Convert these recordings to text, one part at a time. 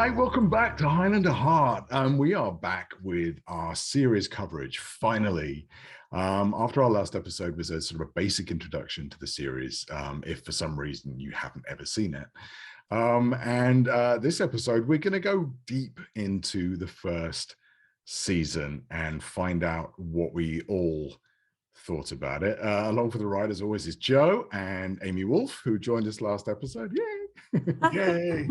Hi, welcome back to Highlander Heart. We are back with our series coverage, finally. After our last episode was a sort of a basic introduction to the series, if for some reason you haven't ever seen it. This episode, we're going to go deep into the first season and find out what we all thought about it. Along for the ride, as always, is Joe and Amy Wolf, who joined us last episode. Yay! Yay!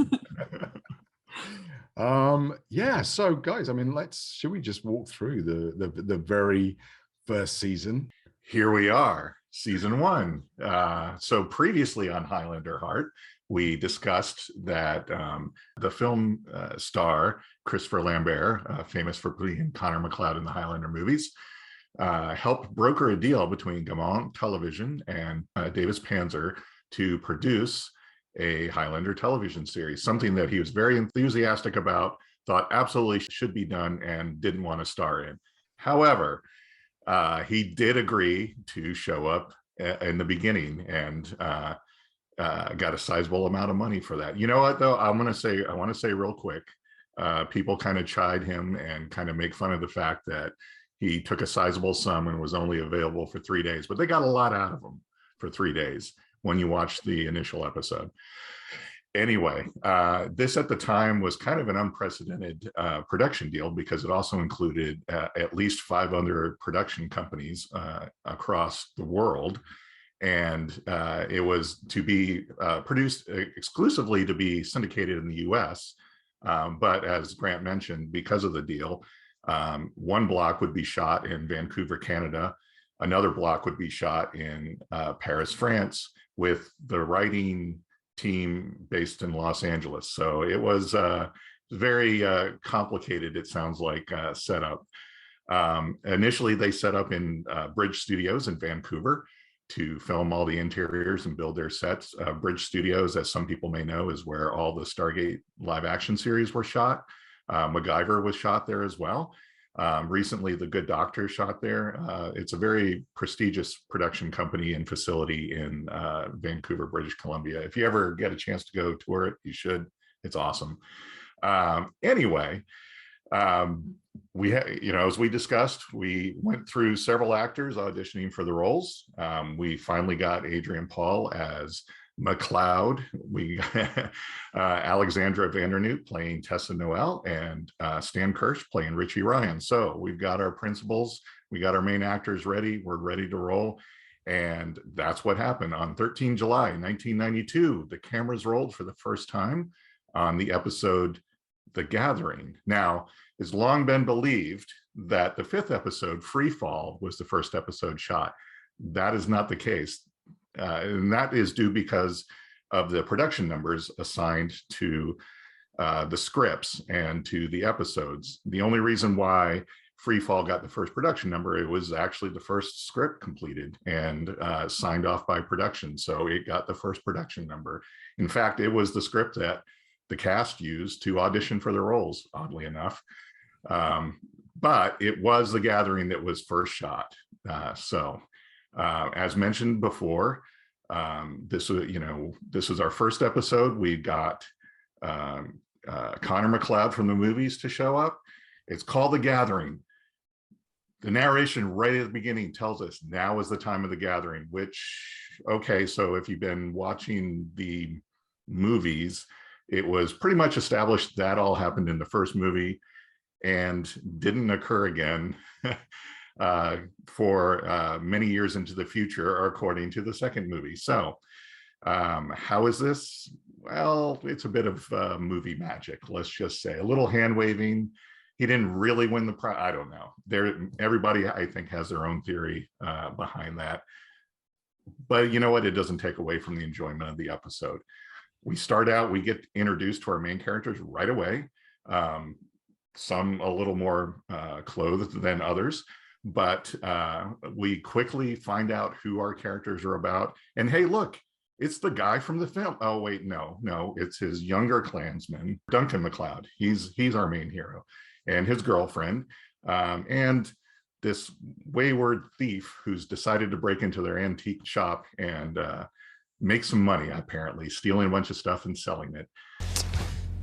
So guys, I mean, should we just walk through the very first season? Here we are, season one. So previously on Highlander Heart, we discussed that the film star Christopher Lambert, famous for playing Connor MacLeod in the Highlander movies, helped broker a deal between Gaumont Television and Davis Panzer to produce a Highlander television series, something that he was very enthusiastic about, thought absolutely should be done, and didn't want to star in. However, he did agree to show up in the beginning and got a sizable amount of money for that. You know what, though? I want to say real quick, people kind of chide him and kind of make fun of the fact that he took a sizable sum and was only available for 3 days, but they got a lot out of him for 3 days when you watch the initial episode. Anyway, this at the time was kind of an unprecedented production deal because it also included at least 5 other production companies across the world. And it was to be produced exclusively to be syndicated in the US. But as Grant mentioned, because of the deal, one block would be shot in Vancouver, Canada. Another block would be shot in Paris, France, with the writing team based in Los Angeles. So it was very complicated, it sounds like, setup. Initially, they set up in Bridge Studios in Vancouver to film all the interiors and build their sets. Bridge Studios, as some people may know, is where all the Stargate live action series were shot. MacGyver was shot there as well. Recently, The Good Doctor shot there. It's a very prestigious production company and facility in Vancouver, British Columbia. If you ever get a chance to go tour it, you should. It's awesome. Anyway, as we discussed, we went through several actors auditioning for the roles. We finally got Adrian Paul as MacLeod. We Alexandra Vandernoot playing Tessa Noel, and Stan Kirsch playing Richie Ryan. So we've got our principals, we got our main actors ready, we're ready to roll. And that's what happened. On 13 July 1992, the cameras rolled for the first time on the episode The Gathering. Now, it's long been believed that the 5th episode, Free Fall, was the first episode shot. That is not the case. And that is due because of the production numbers assigned to the scripts and to the episodes. The only reason why Free Fall got the first production number, it was actually the first script completed and signed off by production. So it got the first production number. In fact, it was the script that the cast used to audition for the roles, oddly enough. But it was The Gathering that was first shot. As mentioned before, this was our first episode. We got Connor MacLeod from the movies to show up. It's called The Gathering. The narration right at the beginning tells us now is the time of the gathering, which, okay, so if you've been watching the movies, it was pretty much established that all happened in the first movie and didn't occur again for many years into the future, according to the second movie. So how is this? Well, it's a bit of movie magic, let's just say. A little hand waving. He didn't really win the prize. I don't know. Everybody, I think, has their own theory behind that. But you know what? It doesn't take away from the enjoyment of the episode. We start out, we get introduced to our main characters right away. Some a little more clothed than others, but we quickly find out who our characters are about. And hey, look, it's the guy from the film. Oh, wait, no, it's his younger Klansman, Duncan MacLeod. He's our main hero, and his girlfriend, and this wayward thief who's decided to break into their antique shop and make some money, apparently, stealing a bunch of stuff and selling it.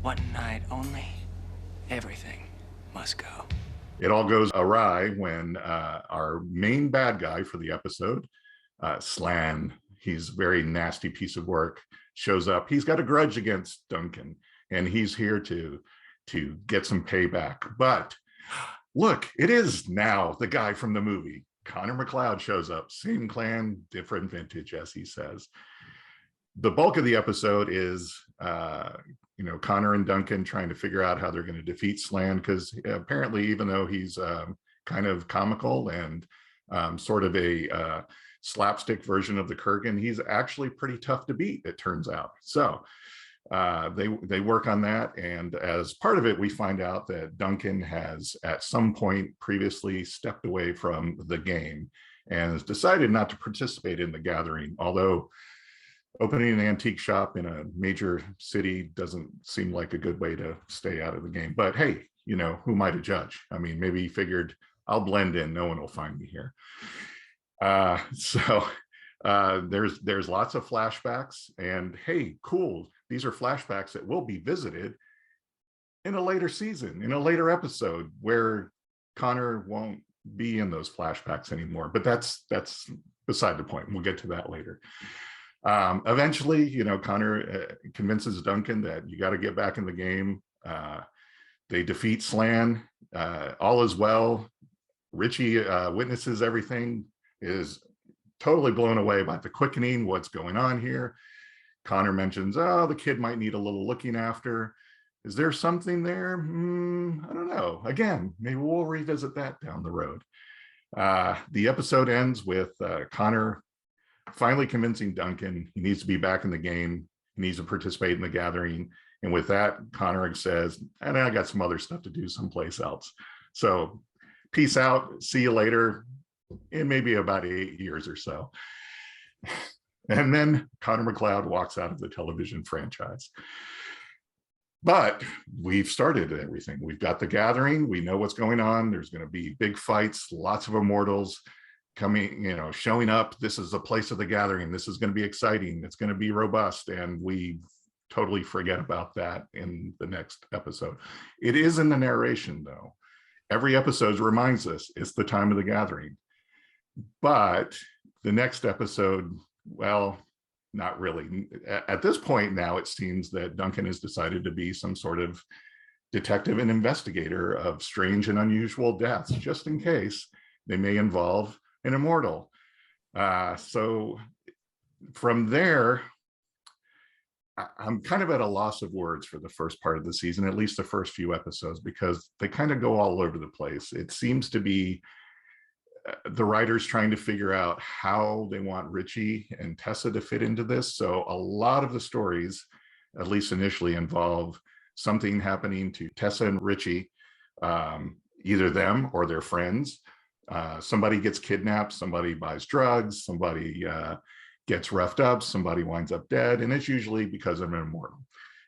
One night only, everything must go. It all goes awry when our main bad guy for the episode, Slan, he's a very nasty piece of work, shows up. He's got a grudge against Duncan, and he's here to get some payback. But look, it is now the guy from the movie. Connor McLeod shows up, same clan, different vintage, as he says. The bulk of the episode is Connor and Duncan trying to figure out how they're going to defeat Slan, because apparently, even though he's kind of comical and sort of a slapstick version of the Kurgan, he's actually pretty tough to beat, it turns out. So they work on that, and as part of it, we find out that Duncan has at some point previously stepped away from the game and has decided not to participate in the gathering, although opening an antique shop in a major city doesn't seem like a good way to stay out of the game. But hey, who am I to judge? I mean, maybe he figured, I'll blend in, no one will find me here. So there's lots of flashbacks, and hey, cool, these are flashbacks that will be visited in a later season, in a later episode, where Connor won't be in those flashbacks anymore. But that's beside the point. We'll get to that later. Eventually, Connor convinces Duncan that you got to get back in the game. They defeat Slan. All is well. Richie witnesses everything, is totally blown away by the quickening, what's going on here. Connor mentions, the kid might need a little looking after. Is there something there? I don't know. Again, maybe we'll revisit that down the road. The episode ends with Connor finally convincing Duncan he needs to be back in the game. He needs to participate in the gathering. And with that, Connor says, and I got some other stuff to do someplace else. So peace out. See you later in maybe about 8 years or so. And then Connor McLeod walks out of the television franchise. But we've started everything. We've got the gathering. We know what's going on. There's going to be big fights, lots of immortals coming, showing up. This is the place of the gathering. This is going to be exciting. It's going to be robust. And we totally forget about that in the next episode. It is in the narration, though. Every episode reminds us it's the time of the gathering. But the next episode, well, not really. At this point now, it seems that Duncan has decided to be some sort of detective and investigator of strange and unusual deaths, just in case they may involve an immortal. So from there, I'm kind of at a loss of words for the first part of the season, at least the first few episodes, because they kind of go all over the place. It seems to be the writers trying to figure out how they want Richie and Tessa to fit into this. So a lot of the stories, at least initially, involve something happening to Tessa and Richie, either them or their friends. Somebody gets kidnapped, somebody buys drugs, somebody gets roughed up, somebody winds up dead, and it's usually because of an immortal.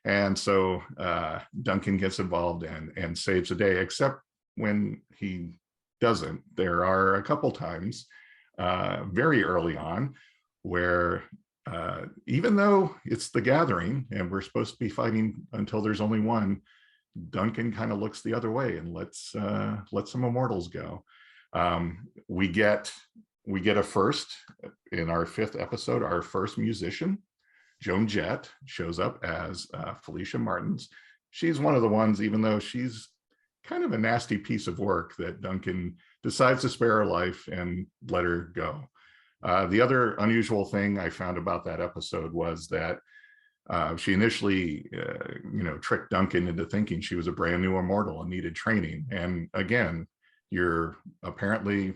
And so Duncan gets involved and saves the day, except when he doesn't. There are a couple times very early on where even though it's the gathering and we're supposed to be fighting until there's only one, Duncan kind of looks the other way and lets some immortals go. We get a first in our 5th episode. Our first musician, Joan Jett, shows up as Felicia Martins. She's one of the ones, even though she's kind of a nasty piece of work, that Duncan decides to spare her life and let her go. The other unusual thing I found about that episode was that she initially, tricked Duncan into thinking she was a brand new immortal and needed training. And again, you're apparently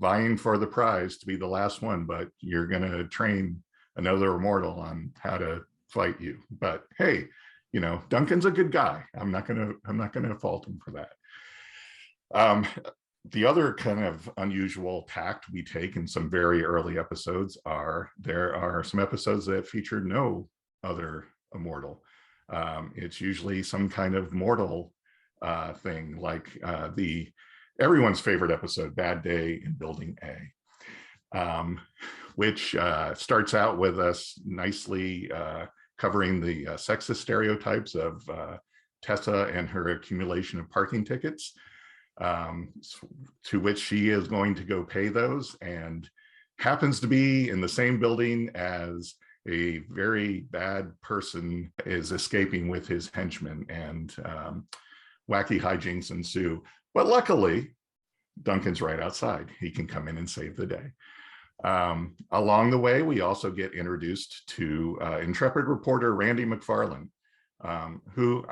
vying for the prize to be the last one, but you're going to train another immortal on how to fight you. But hey, Duncan's a good guy. I'm not going to fault him for that. The other kind of unusual tact we take in some very early episodes there are some episodes that feature no other immortal. It's usually some kind of mortal thing, like everyone's favorite episode, Bad Day in Building A, which starts out with us nicely covering the sexist stereotypes of Tessa and her accumulation of parking tickets, to which she is going to go pay those, and happens to be in the same building as a very bad person is escaping with his henchmen, and wacky hijinks ensue. But luckily, Duncan's right outside. He can come in and save the day. Along the way, we also get introduced to intrepid reporter Randy McFarland, who,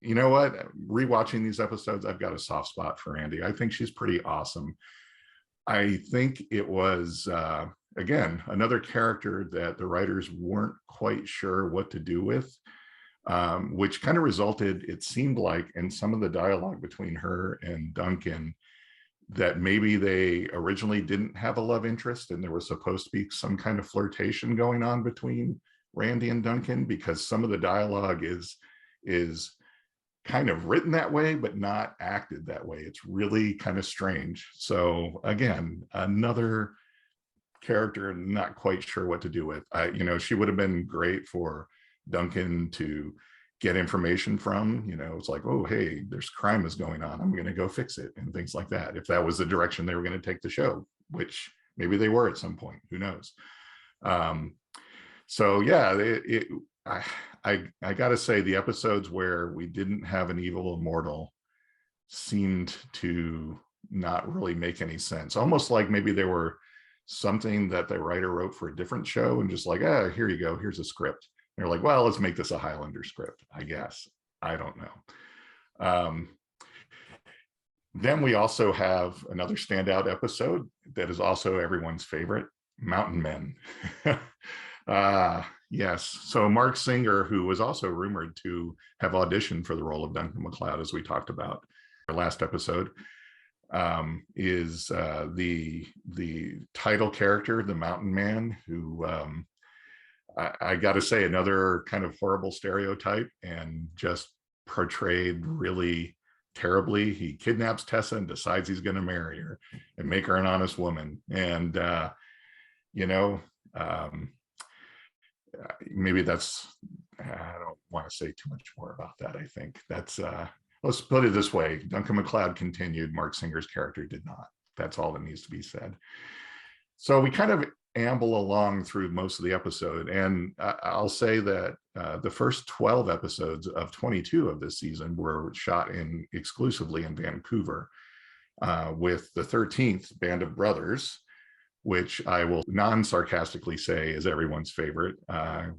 you know what, rewatching these episodes, I've got a soft spot for Randy. I think she's pretty awesome. I think it was, again, another character that the writers weren't quite sure what to do with, which kind of resulted, it seemed like, in some of the dialogue between her and Duncan, that maybe they originally didn't have a love interest and there was supposed to be some kind of flirtation going on between Randy and Duncan, because some of the dialogue is kind of written that way but not acted that way. It's really kind of strange. So again, another character not quite sure what to do with. She would have been great for Duncan to get information from. It's like, oh, hey, there's crime is going on, I'm going to go fix it, and things like that, if that was the direction they were going to take the show, which maybe they were at some point, who knows. So yeah, I gotta say, the episodes where we didn't have an evil immortal seemed to not really make any sense, almost like maybe they were something that the writer wrote for a different show and just like, here you go, here's a script. They're like, well, let's make this a Highlander script, I guess. I don't know. Then we also have another standout episode that is also everyone's favorite, Mountain Men. Yes. So Mark Singer, who was also rumored to have auditioned for the role of Duncan MacLeod, as we talked about our last episode, is the title character, the Mountain Man, who I got to say, another kind of horrible stereotype, and just portrayed really terribly. He kidnaps Tessa and decides he's going to marry her and make her an honest woman. And, maybe that's, I don't want to say too much more about that. I think that's, let's put it this way. Duncan MacLeod continued, Mark Singer's character did not. That's all that needs to be said. So we kind of amble along through most of the episode, and I'll say that the first 12 episodes of 22 of this season were shot exclusively in Vancouver, with the 13th, Band of Brothers, which I will non-sarcastically say is everyone's favorite,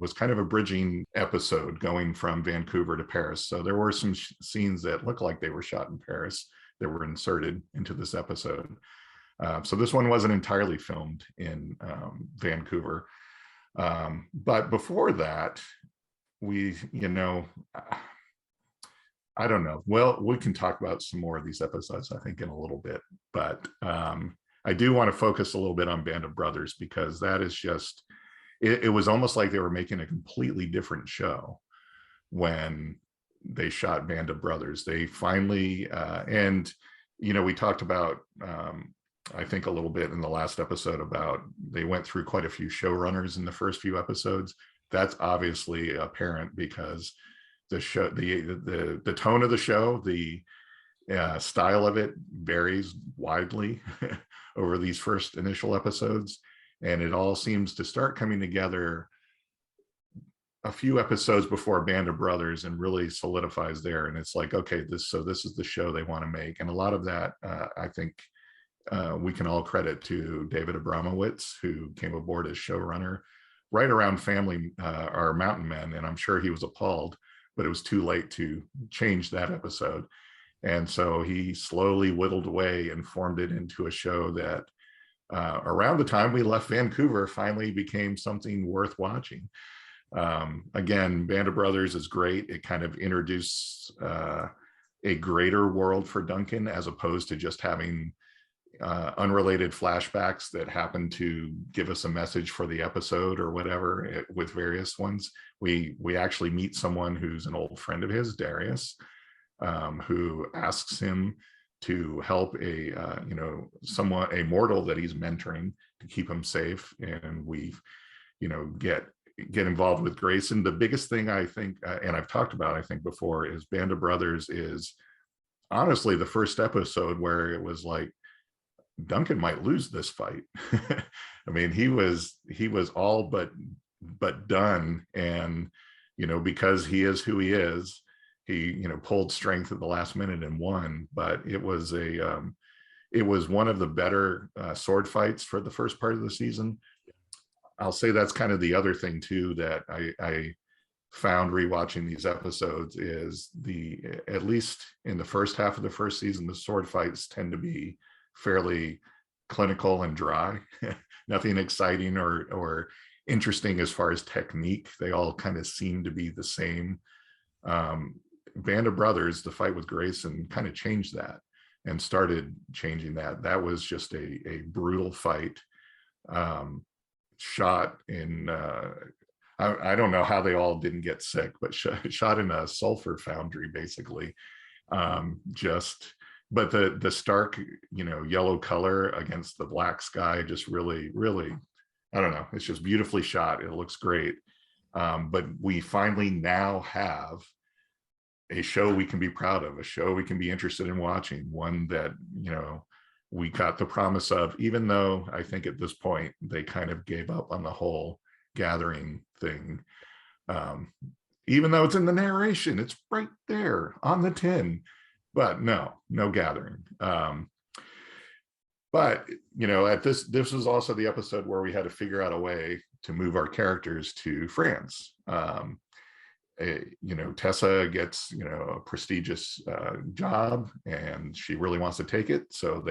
was kind of a bridging episode going from Vancouver to Paris. So there were some scenes that looked like they were shot in Paris that were inserted into this episode. So this one wasn't entirely filmed in Vancouver. But before that, I don't know. Well, we can talk about some more of these episodes, I think, in a little bit. But I do want to focus a little bit on Band of Brothers, because that is just, it was almost like they were making a completely different show when they shot Band of Brothers. They finally, we talked about, I think a little bit in the last episode about they went through quite a few showrunners in the first few episodes. That's obviously apparent because the show, the tone of the show, the style of it varies widely over these first initial episodes, and it all seems to start coming together a few episodes before Band of Brothers and really solidifies there. And it's like, okay, this is the show they want to make. And a lot of that, I think, we can all credit to David Abramowitz, who came aboard as showrunner right around our Mountain Men, and I'm sure he was appalled, but it was too late to change that episode. And so he slowly whittled away and formed it into a show that around the time we left Vancouver finally became something worth watching. Again, Band of Brothers is great. It kind of introduced a greater world for Duncan, as opposed to just having unrelated flashbacks that happen to give us a message for the episode or whatever. With various ones, we actually meet someone who's an old friend of his, Darius, who asks him to help a mortal that he's mentoring to keep him safe. And we get get involved with Grayson. The biggest thing I think, and I've talked about, I think before, is Band of Brothers is honestly the first episode where it was like Duncan might lose this fight. I mean, he was all but done, and because he is who he is, he pulled strength at the last minute and won. But it was one of the better sword fights for the first part of the season. I'll say that's kind of the other thing too that I found rewatching these episodes is at least in the first half of the first season, the sword fights tend to be fairly clinical and dry. Nothing exciting or interesting as far as technique. They all kind of seem to be the same. Band of Brothers, the fight with Grayson, kind of changed that and started changing that. That was just a brutal fight, shot in I don't know how they all didn't get sick, but shot in a sulfur foundry, basically. But the stark, yellow color against the black sky, just really, really, I don't know. It's just beautifully shot. It looks great. But we finally now have a show we can be proud of, a show we can be interested in watching, one that, we got the promise of, even though I think at this point they kind of gave up on the whole gathering thing. Even though it's in the narration, it's right there on the tin, but no gathering. But at this was also the episode where we had to figure out a way to move our characters to France. Tessa gets a prestigious job, and she really wants to take it. So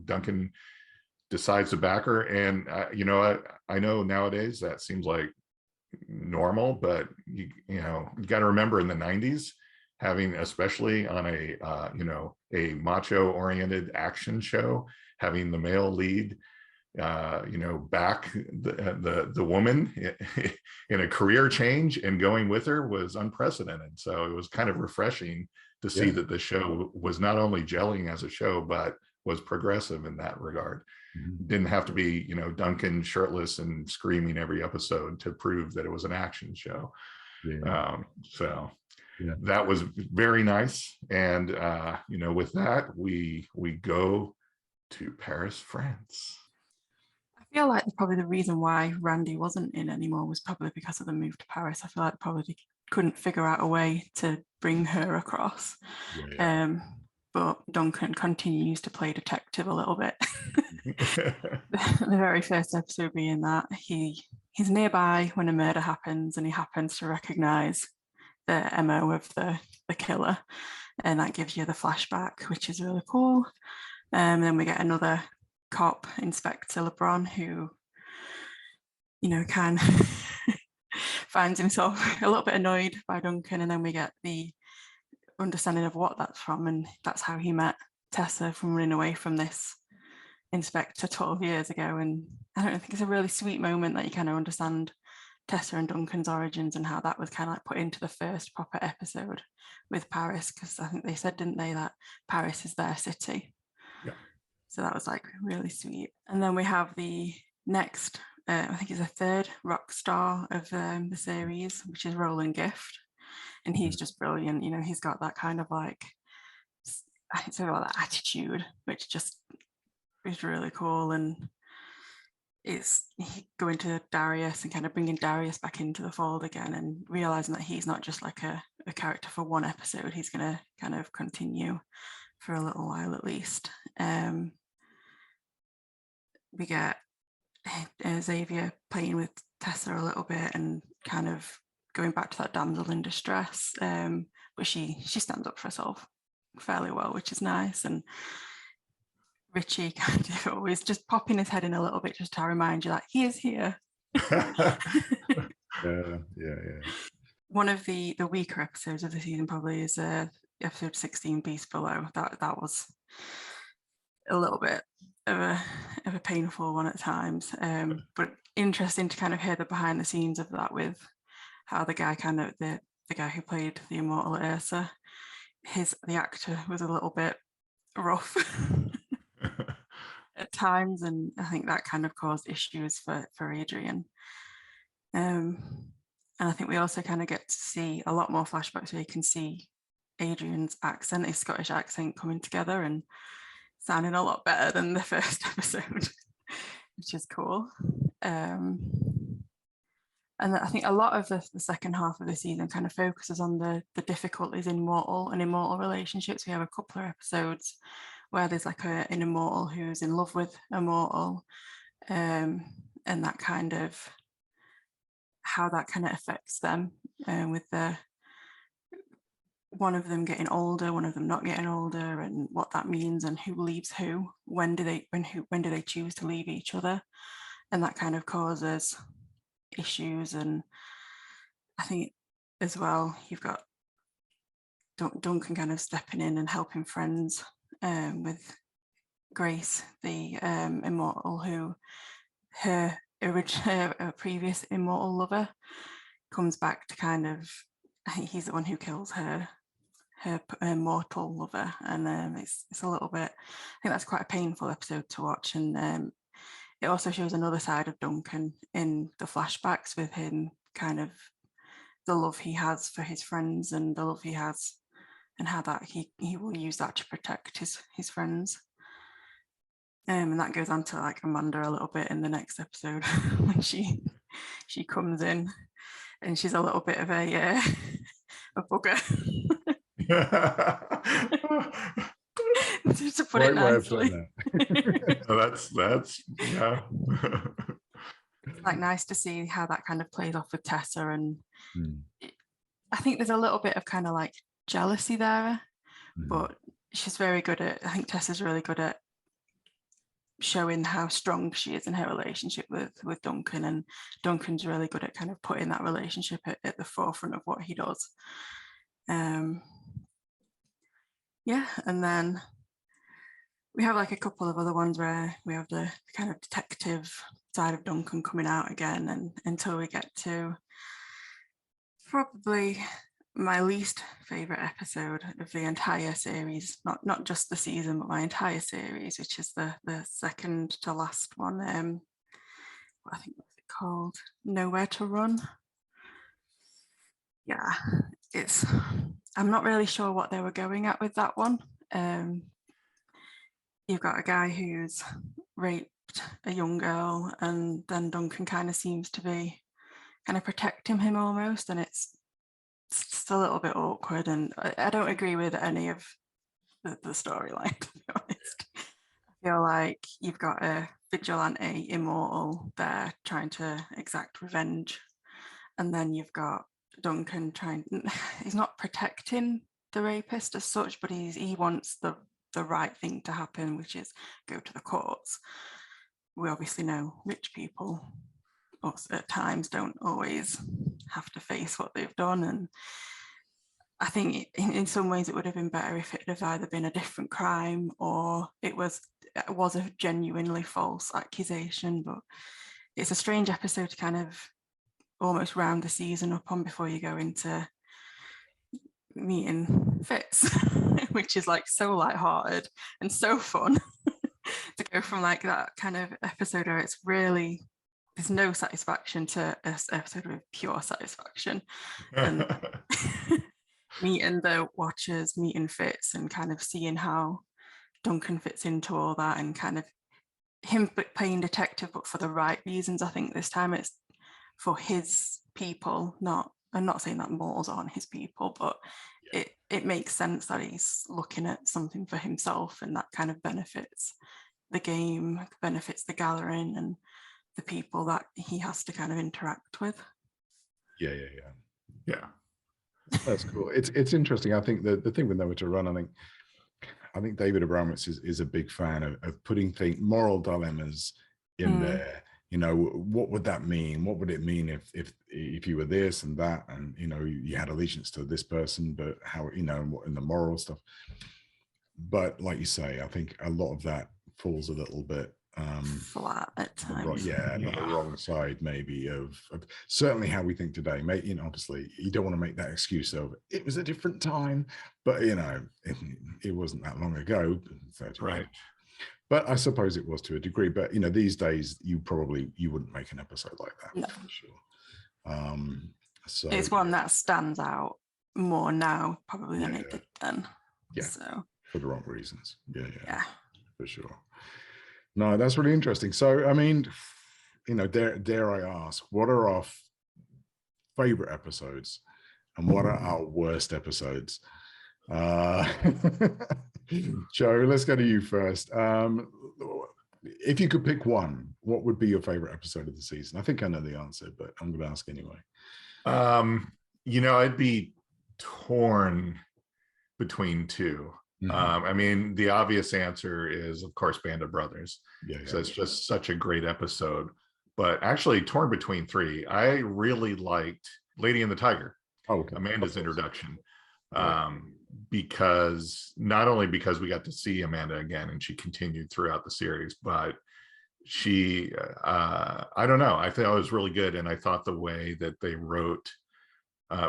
Duncan decides to back her, and I know nowadays that seems like normal, but you got to remember in the 90s, having, especially on a macho oriented action show, having the male lead back the woman in a career change and going with her was unprecedented. So it was kind of refreshing to see that the show was not only gelling as a show, but was progressive in that regard. Didn't have to be Duncan shirtless and screaming every episode to prove that it was an action show. That was very nice. And with that, we go to Paris, France. I feel like probably the reason why Randy wasn't in anymore was probably because of the move to Paris. I feel like probably couldn't figure out a way to bring her across. But Duncan continues to play detective a little bit. The very first episode being that he's nearby when a murder happens, and he happens to recognize the MO of the killer, and that gives you the flashback, which is really cool. Then we get another cop, Inspector LeBron, who kind of finds himself a little bit annoyed by Duncan, and then we get the understanding of what that's from, and that's how he met Tessa from running away from this inspector 12 years ago. And I don't think it's a really sweet moment that you kind of understand Tessa and Duncan's origins and how that was kind of like put into the first proper episode with Paris, because I think they said, didn't they, that Paris is their city. So that was like really sweet. And then we have the next, I think it's the third rock star of the series, which is Roland Gift. And he's just brilliant. He's got that kind of like, I think about that attitude, which just is really cool. And it's going to Darius and kind of bringing Darius back into the fold again, and realizing that he's not just like a character for one episode. He's going to kind of continue for a little while at least. We get Xavier playing with Tessa a little bit and kind of going back to that damsel in distress, but she stands up for herself fairly well, which is nice. And Richie kind of always just popping his head in a little bit just to remind you that he is here. One of the weaker episodes of the season probably is episode 16, Beast Below. That was a little bit of a painful one at times, but interesting to kind of hear the behind the scenes of that, with how the guy the guy who played the immortal Ursa, the actor was a little bit rough at times, and I think that kind of caused issues for Adrian. And I think we also kind of get to see a lot more flashbacks where you can see Adrian's accent, his Scottish accent, coming together and sounding a lot better than the first episode, which is cool. And I think a lot of the second half of the season kind of focuses on the difficulties in mortal and immortal relationships. We have a couple of episodes where there's like an immortal who's in love with a mortal, and that kind of how that kind of affects them, with one of them getting older, one of them not getting older, and what that means, and who leaves who, when do they choose to leave each other, and that kind of causes issues. And I think as well you've got Duncan kind of stepping in and helping friends, with Grace, the immortal, who her previous immortal lover comes back to kind of, I think he's the one who kills her mortal lover, and it's a little bit, I think that's quite a painful episode to watch. And it also shows another side of Duncan in the flashbacks, with him kind of the love he has for his friends and the love he has, and how that he will use that to protect his friends. And that goes on to like Amanda a little bit in the next episode when she comes in, and she's a little bit of a bugger. Just to put it nicely. That's yeah. It's like nice to see how that kind of plays off with Tessa, and I think there's a little bit of kind of like jealousy there, but she's very good at, I think Tessa's really good at showing how strong she is in her relationship with Duncan, and Duncan's really good at kind of putting that relationship at the forefront of what he does. Yeah, and then we have like a couple of other ones where we have the kind of detective side of Duncan coming out again, and until we get to probably my least favorite episode of the entire series, not just the season, but my entire series, which is the second to last one. What I think what's it called? Nowhere to Run. Yeah, I'm not really sure what they were going at with that one. You've got a guy who's raped a young girl, and then Duncan kind of seems to be kind of protecting him almost, and it's a little bit awkward, and I don't agree with any of the storyline, to be honest. I feel like you've got a vigilante immortal there trying to exact revenge, and then you've got Duncan he's not protecting the rapist as such, but he wants the right thing to happen, which is go to the courts. We obviously know rich people at times don't always have to face what they've done, and I think in some ways it would have been better if it had either been a different crime or it was a genuinely false accusation. But it's a strange episode to kind of almost round the season up on before you go into meeting Fitz, which is like so lighthearted and so fun to go from like that kind of episode where it's really, there's no satisfaction, to an episode with pure satisfaction. And meeting the watchers, meeting Fitz, and kind of seeing how Duncan fits into all that, and kind of him playing detective, but for the right reasons. I think this time it's for his people, I'm not saying that mortals aren't his people, but it makes sense that he's looking at something for himself, and that kind of benefits the game, benefits the gathering and the people that he has to kind of interact with. Yeah. That's cool. It's interesting. I think the thing with Nowhere to Run, I think David Abramowitz is a big fan of putting moral dilemmas in there. You know, what would that mean? What would it mean if you were this and that, and you know, you had allegiance to this person, but how, you know, what in the moral stuff. But like you say, I think a lot of that falls a little bit flat at times. On the wrong side maybe of certainly how we think today. You know, obviously you don't want to make that excuse of it was a different time, but you know, it wasn't that long ago. Right. But I suppose it was to a degree. But you know, these days you wouldn't make an episode like that, for sure. So it's one that stands out more now probably than it did then. Yeah, so for the wrong reasons. Yeah, for sure. No, that's really interesting. So I mean, dare I ask, what are our favorite episodes and what are our worst episodes? Joe, let's go to you first. If you could pick one, what would be your favorite episode of the season? I think I know the answer, but I'm going to ask anyway. I'd be torn between two. I mean, the obvious answer is, of course, Band of Brothers. So it's just such a great episode. But actually, torn between three. I really liked Lady and the Tiger, Amanda's introduction, because not only because we got to see Amanda again and she continued throughout the series, but she, I don't know, I thought it was really good. And I thought the way that they wrote,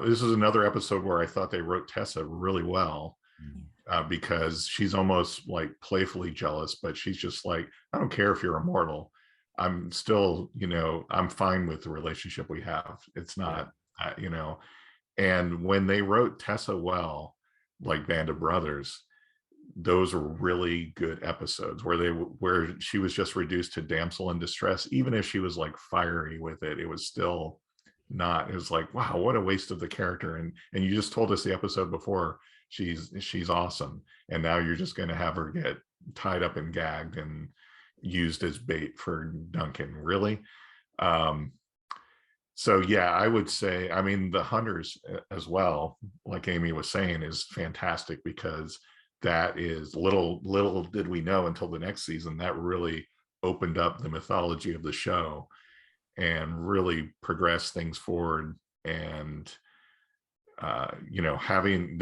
this is another episode where I thought they wrote Tessa really well. Because she's almost like playfully jealous, but she's just like, I don't care if you're immortal. I'm still, I'm fine with the relationship we have. It's not, and when they wrote Tessa well, like Band of Brothers, those were really good episodes where she was just reduced to damsel in distress. Even if she was like fiery with it, it was still not, it was like, wow, what a waste of the character. And you just told us the episode before, she's awesome, and now you're just going to have her get tied up and gagged and used as bait for Duncan, really. So yeah, I would say, I mean, the Hunters as well, like Amy was saying, is fantastic, because that is little did we know until the next season that really opened up the mythology of the show and really progressed things forward. And having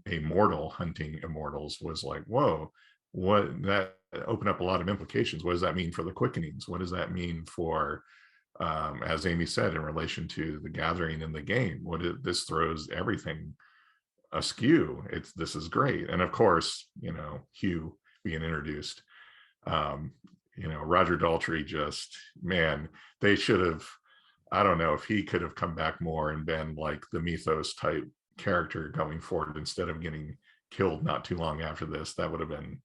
a mortal hunting immortals was like, whoa, what, that opened up a lot of implications. What does that mean for the quickenings? What does that mean for, as Amy said, in relation to the gathering in the game? This throws everything askew. This is great. And of course, Hugh being introduced, Roger Daltrey, just, man, they should have, I don't know if he could have come back more and been like the Mythos type character going forward instead of getting killed not too long after this. That would have been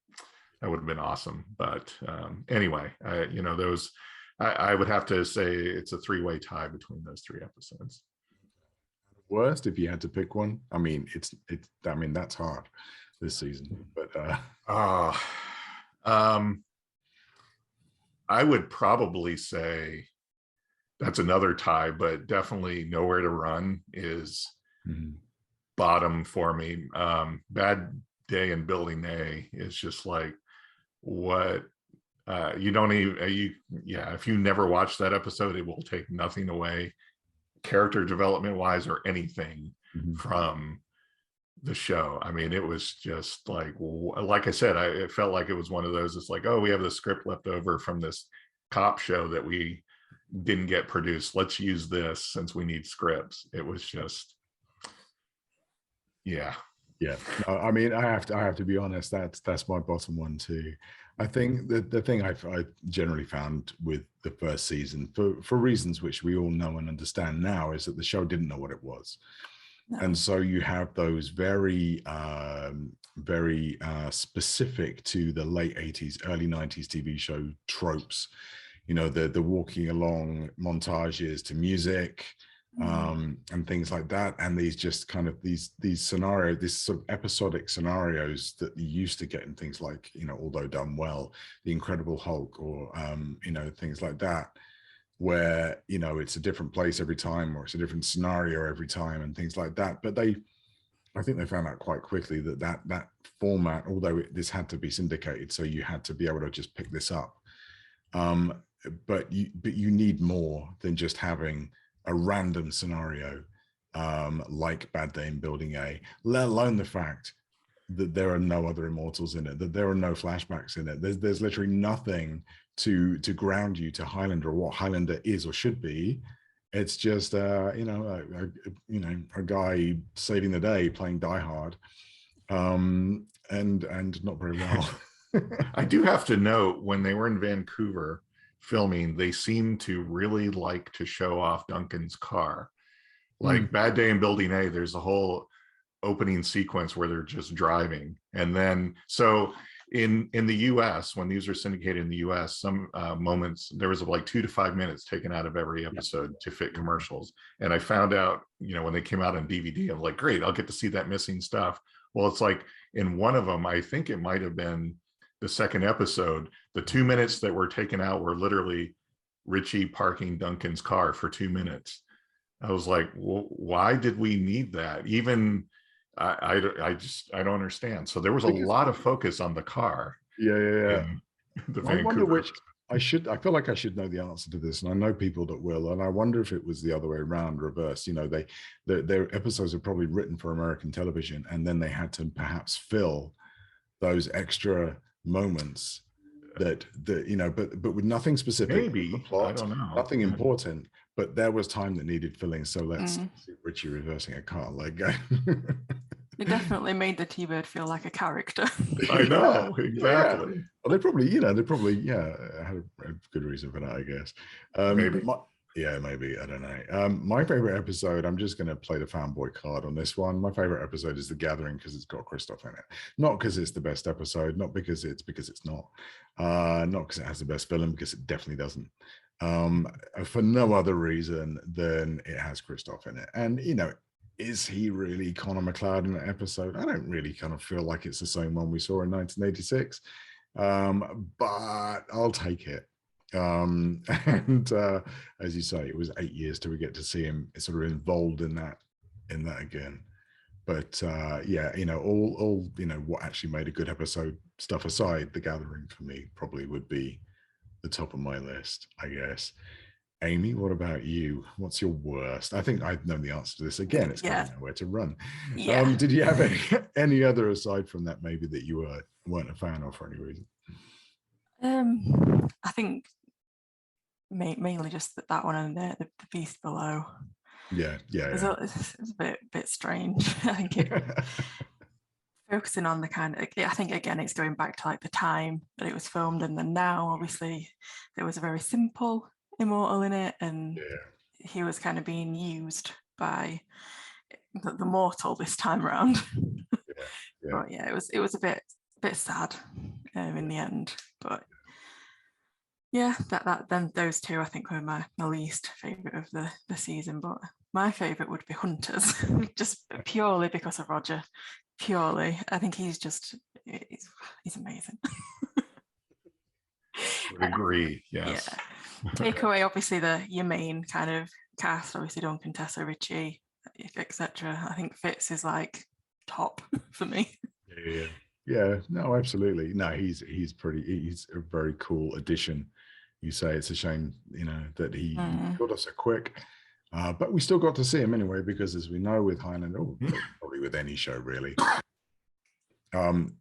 awesome. But anyway, I would have to say it's a three-way tie between those three episodes. Worst, if you had to pick one? I mean, that's hard this season, but I would probably say that's another tie, but definitely Nowhere to Run is bottom for me. Bad Day in Building A is just like, what, you don't even, if you never watched that episode, it will take nothing away character development wise or anything from the show. I mean, it was just like I said, it felt like it was one of those, it's like, oh, we have the script left over from this cop show that we didn't get produced. Let's use this since we need scripts. It was just, yeah. No, I mean, I have to be honest. That's my bottom one too. I think the thing I generally found with the first season, for reasons which we all know and understand now, is that the show didn't know what it was. No. And so you have those very specific to the late 80s, early 90s TV show tropes, the walking along montages to music, and things like that. And these just kind of these scenarios, these sort of episodic scenarios that you used to get in things like, Although Done Well, The Incredible Hulk, or, things like that, where, it's a different place every time, or it's a different scenario every time, and things like that. But I think they found out quite quickly that format, although this had to be syndicated, so you had to be able to just pick this up. But you need more than just having a random scenario like Bad Day in Building A, let alone the fact that there are no other immortals in it, that there are no flashbacks in it. There's literally nothing to ground you to Highlander, or what Highlander is or should be. It's just a guy saving the day playing Die Hard, and not very well. I do have to note, when they were in Vancouver filming, they seem to really like to show off Duncan's car. Like Bad Day in Building A, there's a whole opening sequence where they're just driving. And then, so in the US, when these are syndicated in the US, some moments, there was like 2 to 5 minutes taken out of every episode to fit commercials. And I found out, when they came out on DVD, I'm like, great, I'll get to see that missing stuff. Well, it's like in one of them, I think it might have been the second episode, the 2 minutes that were taken out were literally Richie parking Duncan's car for 2 minutes. I was like, well, why did we need that? Even I don't understand. So there was a lot of focus on the car. Yeah. I wonder which I feel like I should know the answer to this, and I know people that will. And I wonder if it was the other way around, reverse. Their episodes are probably written for American television, and then they had to perhaps fill those extra moments that but with nothing specific. Maybe the plot, I don't know, nothing important. But there was time that needed filling, so let's see Richie reversing a car. Like, it definitely made the T-Bird feel like a character. I know, exactly. Yeah. Well, they probably had a good reason for that, I guess. Maybe. Maybe, I don't know. My favorite episode, I'm just going to play the fanboy card on this one. My favorite episode is The Gathering because it's got Christoph in it. Not because it's the best episode, not because it's not. Not because it has the best villain, because it definitely doesn't. For no other reason than it has Christoph in it. And, is he really Connor McLeod in that episode? I don't really kind of feel like it's the same one we saw in 1986. But I'll take it. And as you say, it was 8 years till we get to see him sort of involved in that again. But all what actually made a good episode stuff aside, The Gathering for me probably would be the top of my list, I guess. Amy, what about you? What's your worst? I think I've known the answer to this. Again, it's kind of nowhere to run. Did you have any other aside from that maybe that you weren't a fan of for any reason? I think mainly just that one and the Beast Below. Yeah. It's a bit strange. I think it focusing on the I think again it's going back to like the time that it was filmed, and then now obviously there was a very simple immortal in it, and he was kind of being used by the mortal this time around. But it was a bit sad in the end. But then those two I think were my least favorite of the season. But my favorite would be Hunters, just purely because of Roger. Purely, I think he's amazing. Would agree. Yes. Yeah. Take away obviously your main kind of cast, obviously Duncan, Tessa, Richie, etc. I think Fitz is like top for me. Yeah. No, absolutely. No, he's a very cool addition. You say it's a shame, that he got us so quick. But we still got to see him anyway, because as we know with Highlander, probably with any show really,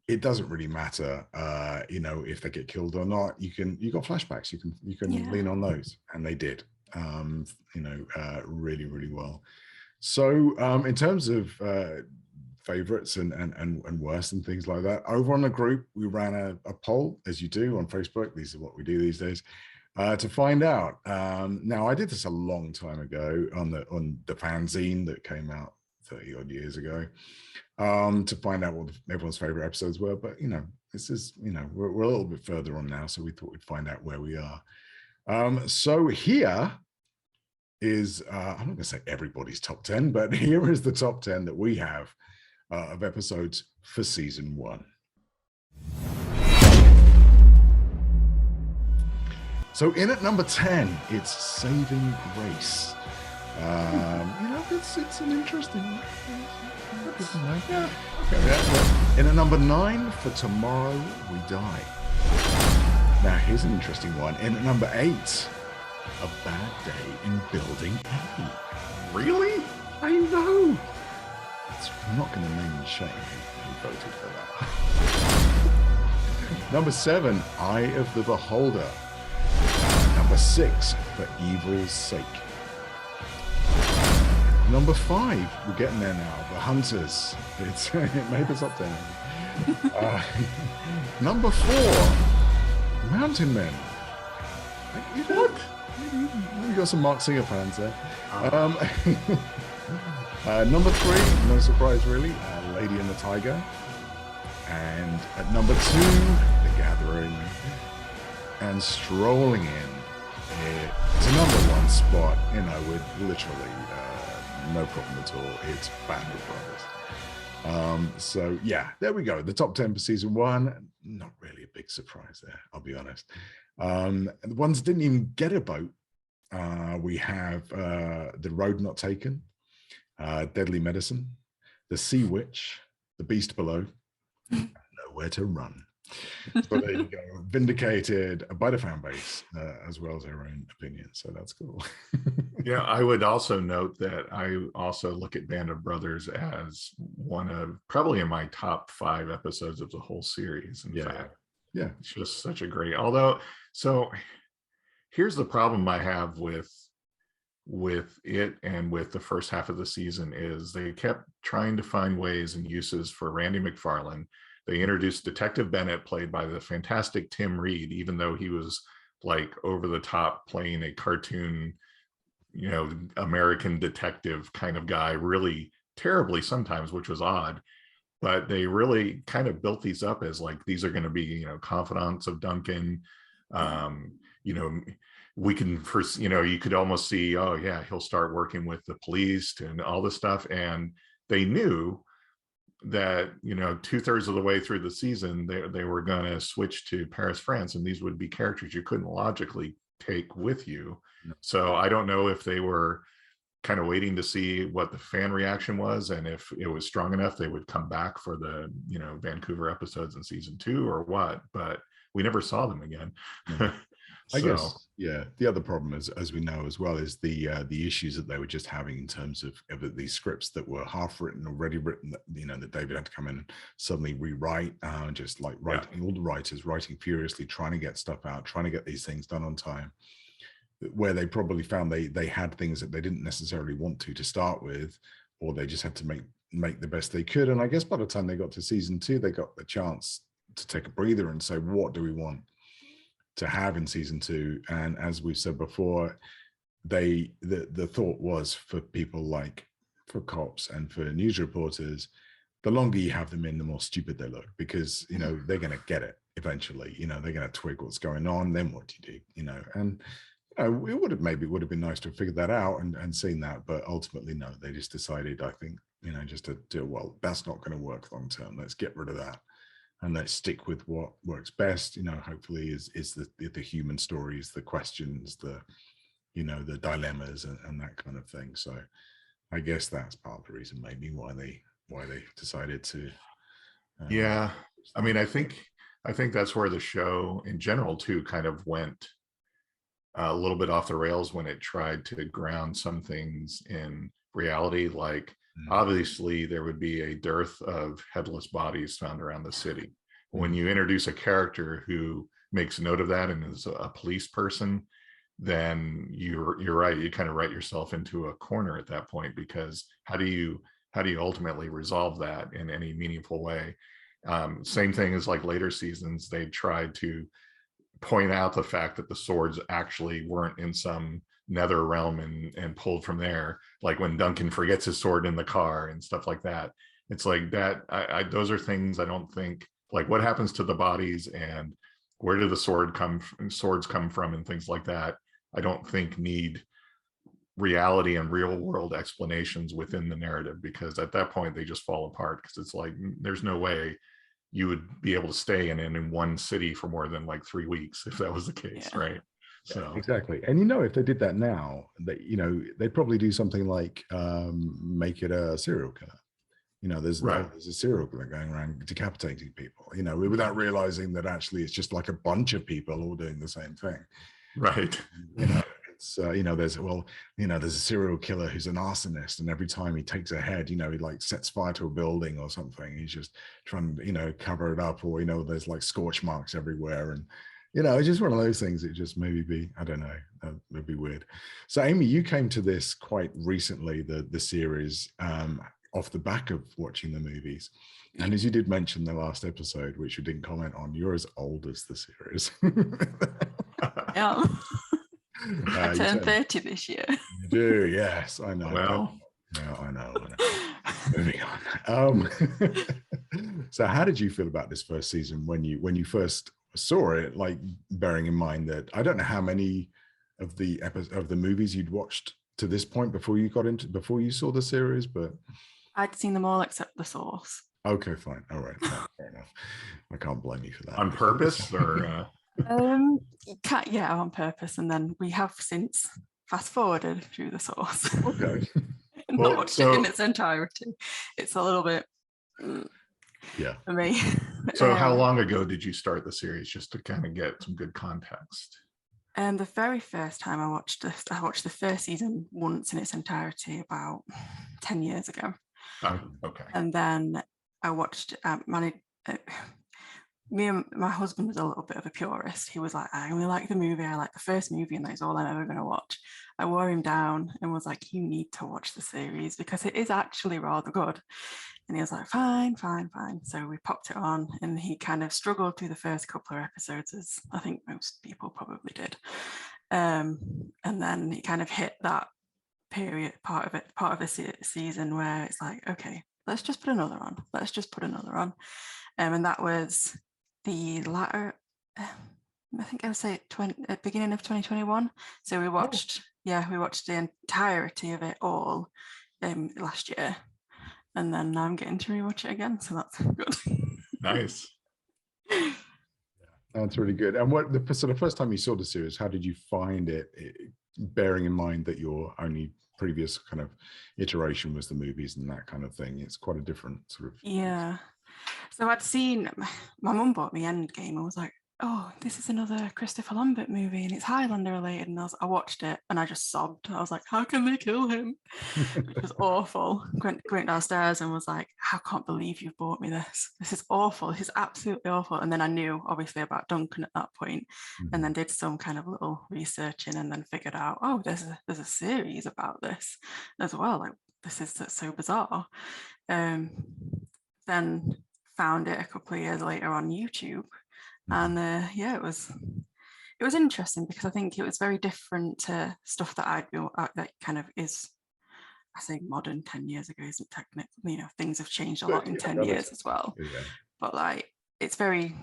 it doesn't really matter, if they get killed or not. You got flashbacks. You can lean on those, and they did, really, really well. So in terms of favorites and worst and things like that, over on the group we ran a poll, as you do on Facebook. These are what we do these days. To find out. Now, I did this a long time ago on the fanzine that came out 30 odd years ago, to find out what everyone's favorite episodes were. But this is we're a little bit further on now, so we thought we'd find out where we are. So here is I'm not going to say everybody's top 10, but here is the top 10 that we have of episodes for season 1. So in at number 10, it's Saving Grace. It's an interesting one. In at number 9, For Tomorrow We Die. Now here's an interesting one. In at number 8, A Bad Day in Building A. Really? I know. I'm not going to name and shame who voted for that. Number 7, Eye of the Beholder. Number 6, For Evil's Sake. Number 5, we're getting there now, The Hunters. It made the top 10. Number 4, Mountain Men. What? You got some Mark Singer fans there. Number 3, no surprise really, Lady and the Tiger. And at number 2, The Gathering. And strolling in to number 1 spot, with literally no problem at all, it's Band of Brothers. So yeah, there we go. The top 10 for season 1. Not really a big surprise there, I'll be honest. The ones that didn't even get a vote, we have The Road Not Taken, Deadly Medicine, The Sea Witch, The Beast Below, Nowhere to Run. So there you go, vindicated by the fan base as well as their own opinion. So that's cool. Yeah, I would also note that I also look at Band of Brothers as one of probably in my top 5 episodes of the whole series. In fact, yeah, it's just such a great. Although, so here's the problem I have with it and with the first half of the season is they kept trying to find ways and uses for Randy McFarlane. They introduced Detective Bennett, played by the fantastic Tim Reed, even though he was like over the top playing a cartoon, American detective kind of guy, really terribly sometimes, which was odd. But they really kind of built these up as like, these are going to be, confidants of Duncan. We can first, you could almost see, oh yeah, he'll start working with the police and all this stuff. And they knew that 2/3 of the way through the season they were going to switch to Paris, France, and these would be characters you couldn't logically take with you. So I don't know if they were kind of waiting to see what the fan reaction was, and if it was strong enough they would come back for the Vancouver episodes in season 2 or what, but we never saw them again. I guess, yeah. The other problem is, as we know as well, is the issues that they were just having in terms of these scripts that were half written, already written, that David had to come in and suddenly rewrite, just like writing, all the writers writing furiously, trying to get stuff out, trying to get these things done on time, where they probably found they had things that they didn't necessarily want to start with, or they just had to make the best they could. And I guess by the time they got to season 2, they got the chance to take a breather and say, what do we want to have in season 2? And as we've said before, the thought was for people like for cops and for news reporters, the longer you have them in, the more stupid they look, because they're going to get it eventually. They're going to twig what's going on. Then what do you do? And it would have been nice to have figured that out and seen that, but ultimately no, they just decided, I think, just to do, well, that's not going to work long term. Let's get rid of that. And let's stick with what works best, hopefully is the human stories, the questions, the dilemmas and that kind of thing. So I guess that's part of the reason maybe why they decided to. Yeah. I mean, I think that's where the show in general too kind of went a little bit off the rails when it tried to ground some things in reality. Like, obviously there would be a dearth of headless bodies found around the city. When you introduce a character who makes note of that and is a police person, then you're right, you kind of write yourself into a corner at that point, because how do you ultimately resolve that in any meaningful way? Same thing as like later seasons, they tried to point out the fact that the swords actually weren't in some nether realm and pulled from there, like when Duncan forgets his sword in the car and stuff like that. It's like that. Those are things I don't think, like, what happens to the bodies and where do the swords come from and things like that, I don't think need reality and real world explanations within the narrative, because at that point they just fall apart, because it's like there's no way you would be able to stay in one city for more than like 3 weeks if that was the case. Yeah. Right. So exactly. And if they did that now, they'd probably do something like make it a serial killer. There's a serial killer going around decapitating people, without realizing that actually it's just like a bunch of people all doing the same thing. Right. It's there's a serial killer who's an arsonist, and every time he takes a head, he like sets fire to a building or something. He's just trying to cover it up, or there's like scorch marks everywhere, and it's just one of those things that just maybe be, I don't know, that would be weird. So Amy, you came to this quite recently, the series, off the back of watching the movies. And as you did mention the last episode, which you didn't comment on, you're as old as the series. Yeah. I You turned said 30 this year. you do, yes, I know. Well, Yeah, I know. Moving on. So how did you feel about this first season when you first saw it? Like, bearing in mind that I don't know how many of the movies you'd watched to this point before you saw the series, but I'd seen them all except The Source. okay, fine, all right, fair enough. I can't blame you for that. on purpose or Yeah, on purpose, and then we have since fast forwarded through The Source. Okay. Not Well, watched so- it in its entirety. It's a little bit Yeah. for me. so how long ago did you start the series, just to kind of get some good context? And the very first time I watched the first season once in its entirety about 10 years ago. Okay. And then I watched me and my husband was a little bit of a purist. He was like, I only like the movie. I like the first movie, and that's all I'm ever going to watch. I wore him down and was like, you need to watch the series because it is actually rather good. And he was like, fine. So we popped it on, and he kind of struggled through the first couple of episodes, as I think most people probably did. And then he kind of hit that part of the season where it's like, okay, let's just put another on. And that was the latter, I think I would say beginning of 2021. So we watched the entirety of it all last year. And then now I'm getting to rewatch it again, so that's good. Nice. That's really good. And so the first time you saw the series, how did you find it, bearing in mind that your only previous kind of iteration was the movies and that kind of thing? It's quite a different sort of... Yeah. So I'd seen, my mum bought me Endgame and was like, oh, this is another Christopher Lambert movie and it's Highlander related. And I watched it and I just sobbed. I was like, how can they kill him? Which was awful. Went downstairs and was like, I can't believe you've bought me this. This is awful. This is absolutely awful. And then I knew obviously about Duncan at that point, and then did some kind of little researching and then figured out, oh, there's a series about this as well. Like, this is so bizarre. Then found it a couple of years later on YouTube. And it was interesting because I think it was very different to stuff that I'd been that kind of is, I say modern 10 years ago isn't technically, things have changed a lot in 10 years as well. Yeah. But like it's very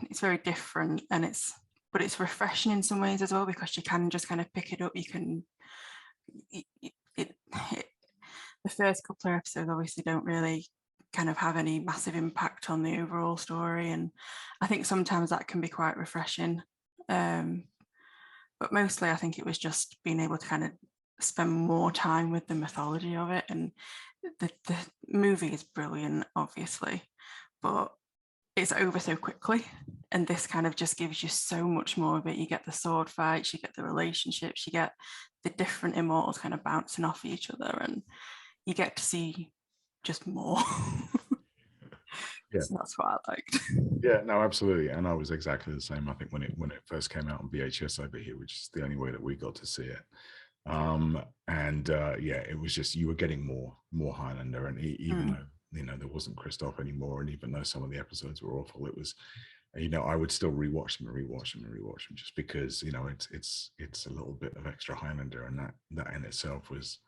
different, and it's refreshing in some ways as well, because you can just kind of pick it up. You can the first couple of episodes obviously don't really kind of have any massive impact on the overall story, and I think sometimes that can be quite refreshing, but mostly I think it was just being able to kind of spend more time with the mythology of it. And the movie is brilliant obviously, but it's over so quickly, and this kind of just gives you so much more of it. You get the sword fights, you get the relationships, you get the different immortals kind of bouncing off each other, and you get to see just more. Yeah, so that's what I liked. Yeah, no, absolutely. And I was exactly the same. I think when it first came out on VHS over here, which is the only way that we got to see it. It was just, you were getting more Highlander, and even though there wasn't Christoph anymore, and even though some of the episodes were awful, it was, I would still rewatch them just because it's a little bit of extra Highlander, and that in itself was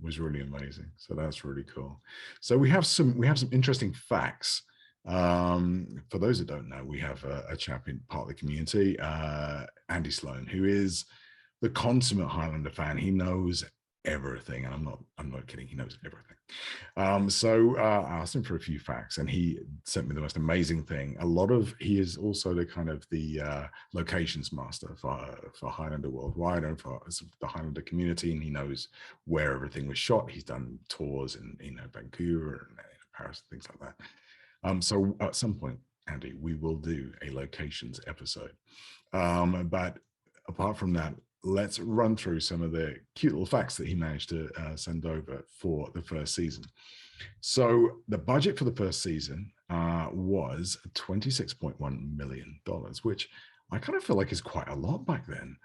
was really amazing. So that's really cool. So we have some interesting facts. For those that don't know, we have a chap in part of the community, Andy Sloan, who is the consummate Highlander fan. He knows everything, and I'm not kidding, he knows everything. So I asked him for a few facts, and he sent me the most amazing thing. He is also the kind of the locations master for Highlander worldwide and for the Highlander community, and he knows where everything was shot. He's done tours in Vancouver and Paris and things like that. So at some point, Andy, we will do a locations episode, but apart from that, let's run through some of the cute little facts that he managed to send over for the first season. So the budget for the first season was $26.1 million, which I kind of feel like is quite a lot back then.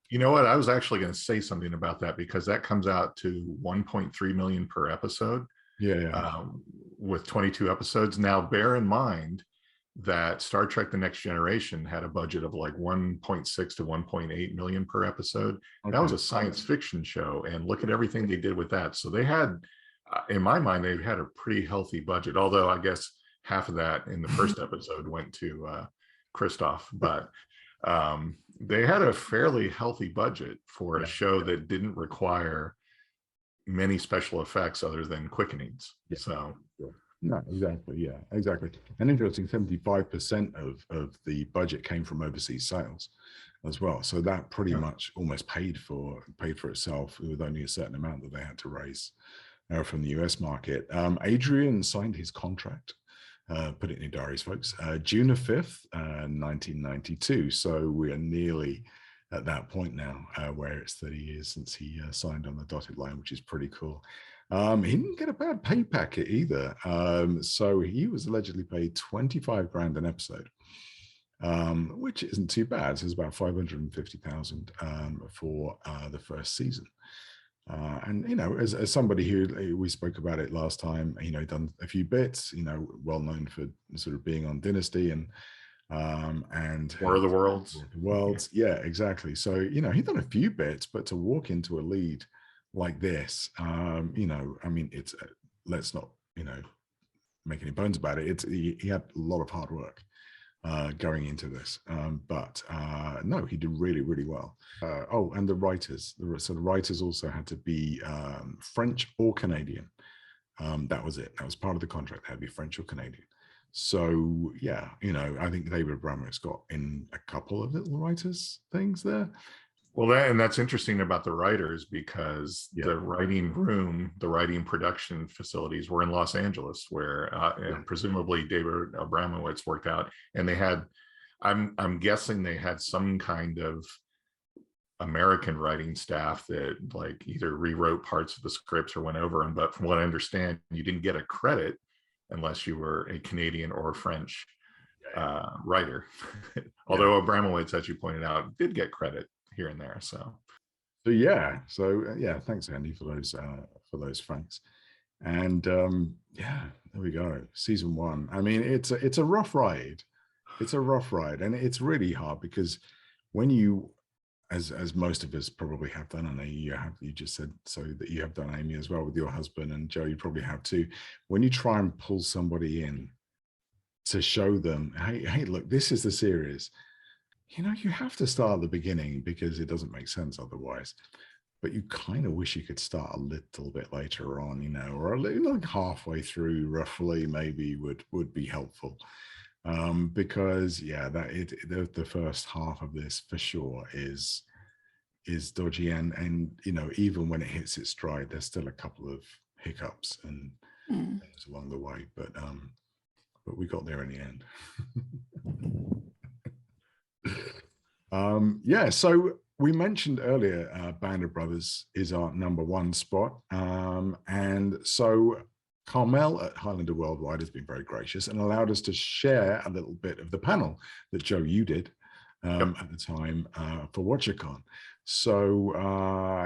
You know what? I was actually going to say something about that, because that comes out to 1.3 million per episode. Yeah. With 22 episodes. Now, bear in mind that Star Trek The Next Generation had a budget of like 1.6 to 1.8 million per episode. That was a science fiction show, and look at everything they did with that. So they had, in my mind, they had a pretty healthy budget, although I guess half of that in the first episode went to Christoph, but they had a fairly healthy budget for a show that didn't require many special effects other than quickenings. So no, exactly. Yeah, exactly. And interesting, 75% of the budget came from overseas sales as well. So that pretty much almost paid for itself with only a certain amount that they had to raise from the US market. Adrian signed his contract, put it in your diaries, folks, June 5th, 1992. So we are nearly at that point now where it's 30 years since he signed on the dotted line, which is pretty cool. He didn't get a bad pay packet either. So he was allegedly paid 25 grand an episode, which isn't too bad. So it's about 550,000 for the first season. And, you know, as somebody who, we spoke about it last time, you know, done a few bits, you know, well known for sort of being on Dynasty and War of the Worlds. Yeah, exactly. So, you know, he'd done a few bits, but to walk into a lead like this, you know, I mean, it's let's not, you know, make any bones about it. He had a lot of hard work going into this, but no, he did really, really well. Oh, and the writers, so the writers also had to be French or Canadian. That was it. That was part of the contract. They had to be French or Canadian. So yeah, you know, I think David Abramowitz got in a couple of little writers things there. Well, that's interesting about the writers, because the writing room, the writing production facilities were in Los Angeles, where and presumably David Abramowitz worked out. And they had, I'm guessing they had some kind of American writing staff that like either rewrote parts of the scripts or went over them. But from what I understand, you didn't get a credit unless you were a Canadian or French writer. Although Abramowitz, as you pointed out, did get credit here and there. So yeah, thanks Andy for those facts. And yeah, there we go, season 1. I mean, it's a rough ride. And it's really hard because when you, as most of us probably have done, and you just said so that you have done, Amy, as well, with your husband, and Joe, you probably have too, when you try and pull somebody in to show them, hey look, this is the series, you know, you have to start at the beginning because it doesn't make sense otherwise. But you kind of wish you could start a little bit later on, you know, or like halfway through roughly maybe would be helpful. Because yeah, the first half of this for sure is dodgy, and you know, even when it hits its stride, there's still a couple of hiccups and things along the way, but we got there in the end. Yeah, so we mentioned earlier Band of Brothers is our #1 spot, and so Carmel at Highlander Worldwide has been very gracious and allowed us to share a little bit of the panel that Joe, you did at the time for WatcherCon. So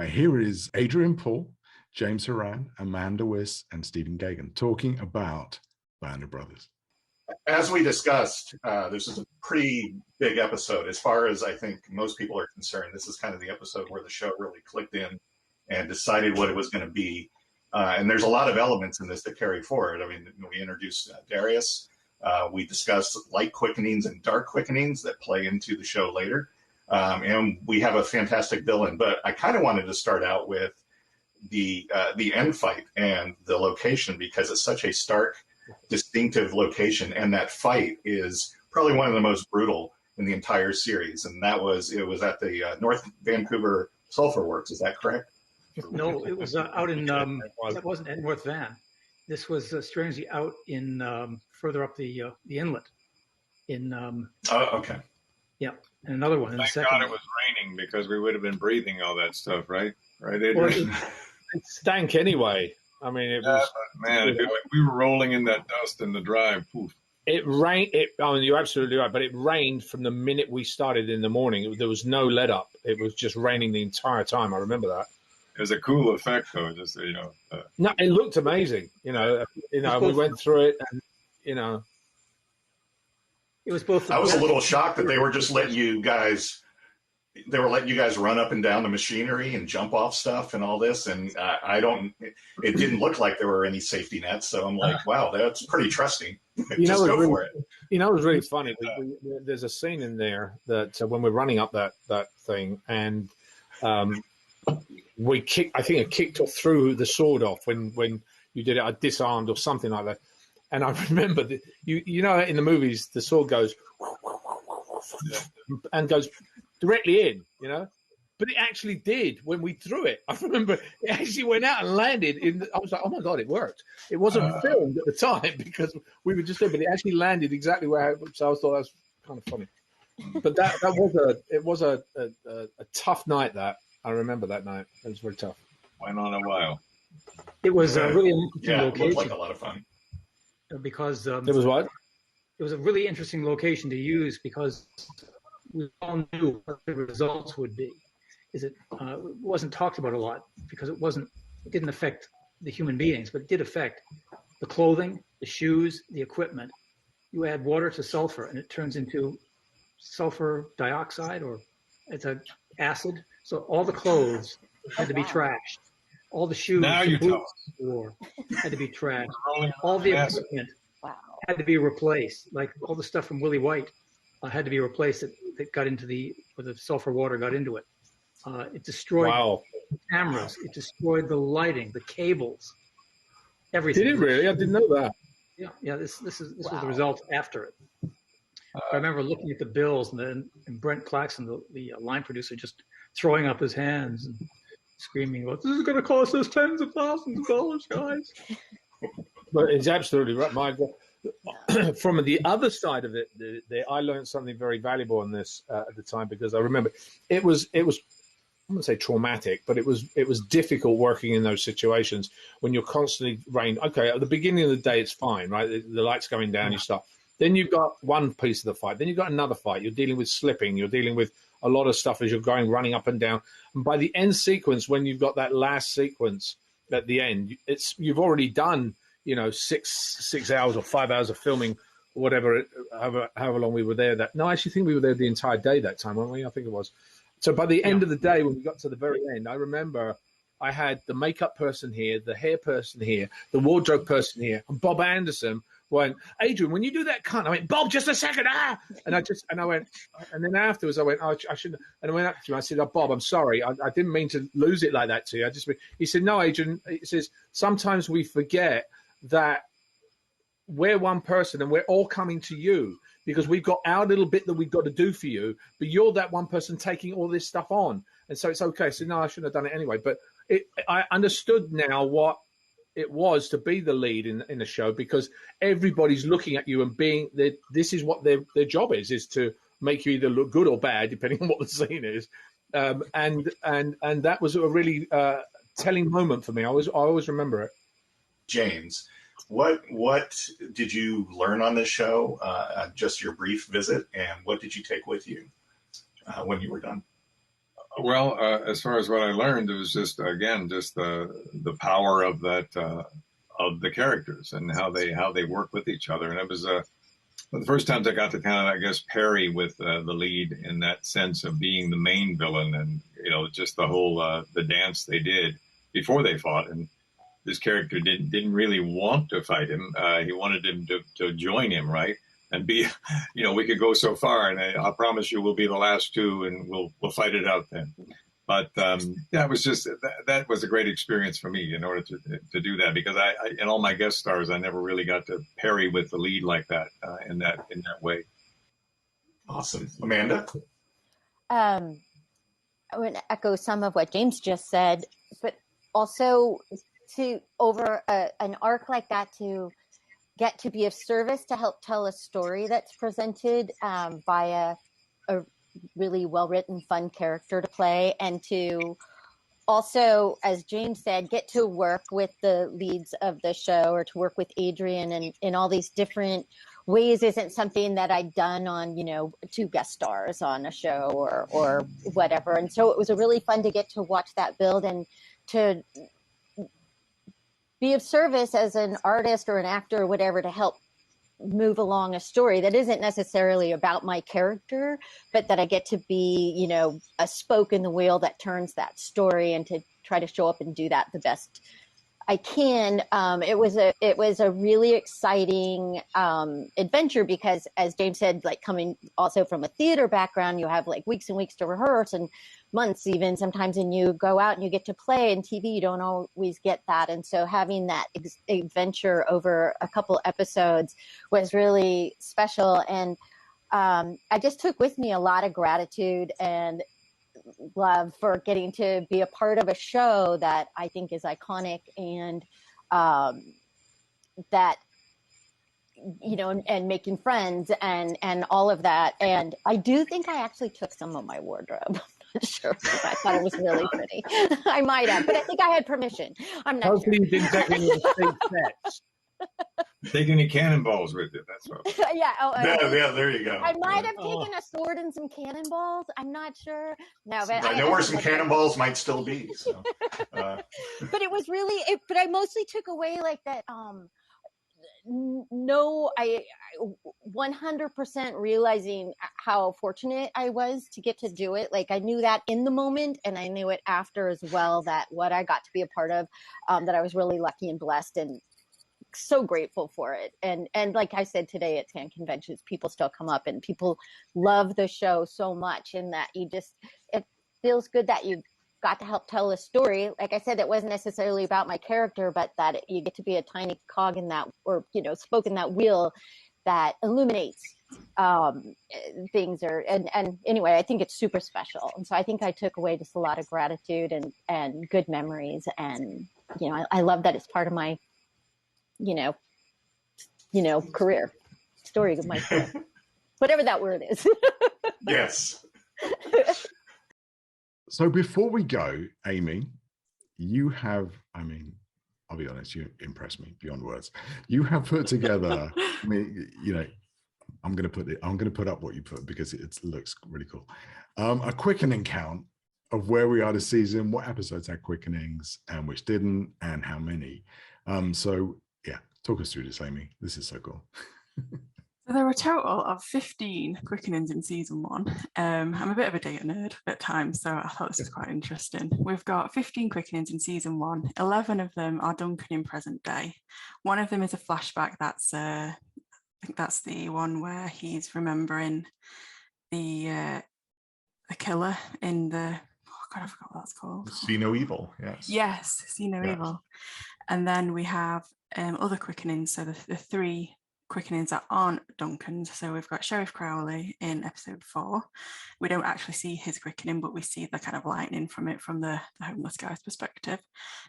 here is Adrian Paul, James Horan, Amanda Wyss, and Stephen Gagan talking about Band of Brothers. As we discussed, this is a pretty big episode. As far as I think most people are concerned, this is kind of the episode where the show really clicked in and decided what it was going to be. And there's a lot of elements in this that carry forward. I mean, we introduced Darius. We discussed light quickenings and dark quickenings that play into the show later. And we have a fantastic villain. But I kind of wanted to start out with the end fight and the location, because it's such a stark, distinctive location, and that fight is probably one of the most brutal in the entire series. And it was at the North Vancouver Sulphur Works. Is that correct? No, it was out in it wasn't at North Van. This was strangely out in further up the inlet in okay. Yeah, and another one in Thank the second. God it was raining, because we would have been breathing all that stuff, right Adrian? Well, It stank anyway. I mean, it was. Man, we were rolling in that dust in the drive. Poof. It rained. I mean, you're absolutely right. But it rained from the minute we started in the morning. There was no let up. It was just raining the entire time. I remember that. It was a cool effect, though. Just No, it looked amazing. We went through it, and It was both. I was a little shocked that they were just letting you guys. They were letting you guys run up and down the machinery and jump off stuff and all this, and I don't. It didn't look like there were any safety nets, so I'm like, wow, that's pretty trusting. Just go for it. You know, it was really funny. There's a scene in there that when we're running up that thing, and we kicked. I think I kicked or threw the sword off when you did it. I disarmed or something like that. And I remember that you know in the movies the sword goes and goes directly in, you know, but it actually did when we threw it. I remember it actually went out and landed in. I was like, oh my god, it worked. It wasn't filmed at the time because we were just there, but it actually landed exactly where. So I thought that was kind of funny. But that was a tough night. That I remember that night. It was very tough. Went on a while. It was really an interesting Yeah, it location. looked like a lot of fun. Because It was what? it was a really interesting location to use because we all knew what the results would be. It wasn't talked about a lot because it didn't affect the human beings, but it did affect the clothing, the shoes, the equipment. You add water to sulfur and it turns into sulfur dioxide, or it's an acid. So all the clothes had to be trashed. All the shoes Now the you tell boots wore had to be trashed. All the equipment had to be replaced. Like all the stuff from Willie White had to be replaced that got into where the sulfur water got into it. It destroyed the cameras. It destroyed the lighting, the cables, everything. Did it really? I didn't know that. Yeah. This was the result after it. I remember looking at the bills and Brent Claxton, the line producer, just throwing up his hands and screaming, "Well, this is going to cost us tens of thousands of dollars, guys." But it's absolutely right. From the other side of it, I learned something very valuable on this at the time, because I remember it was I wouldn't say traumatic, but it was difficult working in those situations when you're constantly rained. Okay, at the beginning of the day, it's fine, right? The light's going down, you stop. Then you've got one piece of the fight. Then you've got another fight. You're dealing with slipping. You're dealing with a lot of stuff as you're running up and down. And by the end sequence, when you've got that last sequence at the end, you've already done, 6 hours or 5 hours of filming, or whatever, however long we were there. I actually think we were there the entire day that time, weren't we? I think it was. So by the end of the day, when we got to the very end, I remember I had the makeup person here, the hair person here, the wardrobe person here, and Bob Anderson went, "Adrian, when you do that cunt," I went, "Bob, just a second, and I went, and then afterwards I went, "Oh, I shouldn't," and I went up to him, I said, "Oh, Bob, I'm sorry, I didn't mean to lose it like that to you. He said, "No, Adrian," he says, "sometimes we forget that we're one person and we're all coming to you because we've got our little bit that we've got to do for you, but you're that one person taking all this stuff on, and so it's okay." So no, I shouldn't have done it anyway, but I understood now what it was to be the lead in the show, because everybody's looking at you and this is what their job is to make you either look good or bad, depending on what the scene is. And that was a really telling moment for me. I always remember it. James, what did you learn on this show? Just your brief visit, and what did you take with you when you were done? Well, as far as what I learned, it was just the power of that of the characters and how they work with each other. And it was the first times I got to kind of, I guess, parry with the lead in that sense of being the main villain, and just the whole the dance they did before they fought. And this character didn't really want to fight him. He wanted him to join him, right? And be, we could go so far, and I promise you we'll be the last two, and we'll fight it out then. But it was just that was a great experience for me in order to do that, because I in all my guest stars I never really got to parry with the lead like that in that way. Awesome, Amanda. I would echo some of what James just said, but also to over an arc like that, to get to be of service to help tell a story that's presented by a really well-written, fun character to play, and to also, as James said, get to work with the leads of the show, or to work with Adrian and in all these different ways isn't something that I'd done on, 2 guest stars on a show or whatever. And so it was really fun to get to watch that build and to be of service as an artist or an actor or whatever, to help move along a story that isn't necessarily about my character, but that I get to be, you know, a spoke in the wheel that turns that story, and to try to show up and do that the best I can. It was a really exciting adventure, because, as James said, like, coming also from a theater background, you have like weeks and weeks to rehearse, and months even sometimes, and you go out and you get to play. And TV, you don't always get that. And so having that adventure over a couple episodes was really special. And I just took with me a lot of gratitude and love for getting to be a part of a show that I think is iconic, and that, you know, and making friends and all of that. And I do think I actually took some of my wardrobe. I'm not sure, because I thought it was really pretty. I might have, but I think I had permission. I'm not Hopefully sure. you didn't take any of the state sets. Take any cannonballs with you. That's what. Yeah. Oh, Yeah, there you go. I might have taken a sword and some cannonballs. I'm not sure. No, but I know where some cannonballs might still be. So, but it was really. But I mostly took away like that. No, I 100% realizing how fortunate I was to get to do it. Like, I knew that in the moment, and I knew it after as well, that what I got to be a part of, that I was really lucky and blessed, and so grateful for it. And like I said today at fan conventions, people still come up and people love the show so much, and that it feels good that you got to help tell a story. Like I said, it wasn't necessarily about my character, but that you get to be a tiny cog in that, or, you know, spoke in that wheel that illuminates things. And anyway, I think it's super special. And so I think I took away just a lot of gratitude and good memories. And, you know, I love that it's part of my, you know, career, story of my career, whatever that word is. yes. So before we go, Amy, you have, I mean, I'll be honest, you impressed me beyond words. You have put together, I mean, you know, I'm going to put up what you put, because it looks really cool. A quickening count of where we are this season, what episodes had quickenings and which didn't, and how many. So yeah, talk us through this, Amy. This is so cool. So there were a total of 15 quickenings in season 1. I'm a bit of a data nerd at times, so I thought this was quite interesting. We've got 15 quickenings in season 1. 11 of them are Duncan in present day. One of them is a flashback. That's I think that's the one where he's remembering the killer in the, oh God, I forgot what that's called. See No Evil. Yes. Yes, See No Evil. And then we have other quickenings. So the 3 quickenings that aren't Duncan's. So we've got Sheriff Crowley in episode 4. We don't actually see his quickening, but we see the kind of lightning from it from the homeless guy's perspective.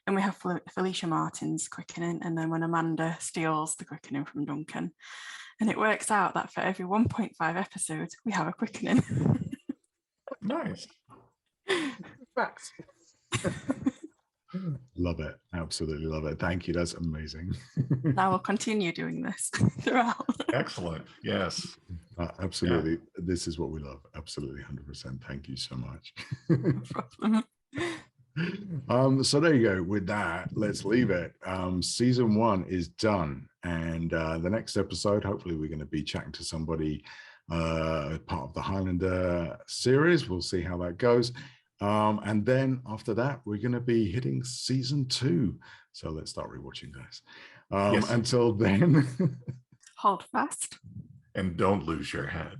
Then we have Felicia Martin's quickening, and then when Amanda steals the quickening from Duncan. And it works out that for every 1.5 episodes, we have a quickening. Nice. Facts. Love it. Absolutely love it. Thank you. That's amazing. I will continue doing this throughout. Excellent. Yes. Absolutely. Yeah. This is what we love. Absolutely. 100%. Thank you so much. No problem. So there you go. With that, let's leave it. Season 1 is done. And the next episode, hopefully we're going to be chatting to somebody part of the Highlander series. We'll see how that goes. And then after that, we're going to be hitting season 2. So let's start rewatching, guys. Yes. Until then, hold fast and don't lose your head.